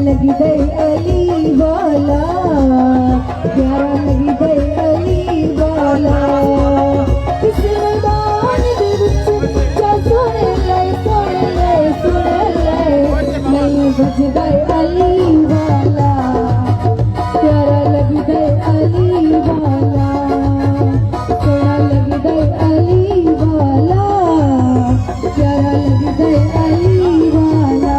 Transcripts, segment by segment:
लगी दे अली वाला, प्यारा लगी दे अली वाला। इस मैदान दे विच जा सुन ले नहीं बज गए अली वाला, प्यारा लगी दे अली वाला, सोना लगी दे अली वाला, प्यारा लगी दे अली वाला।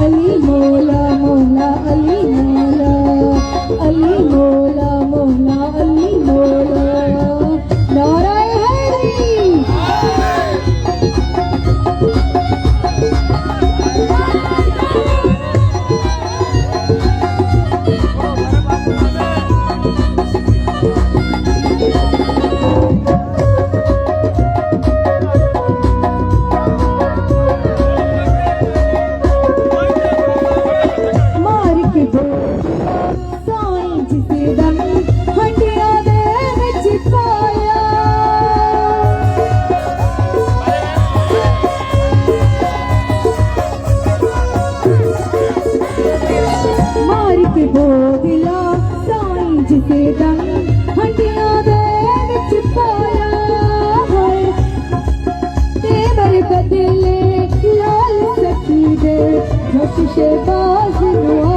अली मौला मौला अली मौला, अली मौला मौला अली मौला। नाराए हैदरी। बोदिला साईं जिसे दम हंडिया दे विच पाया है, ते बरकत ले लाल सखी दे जोश शहबाज नु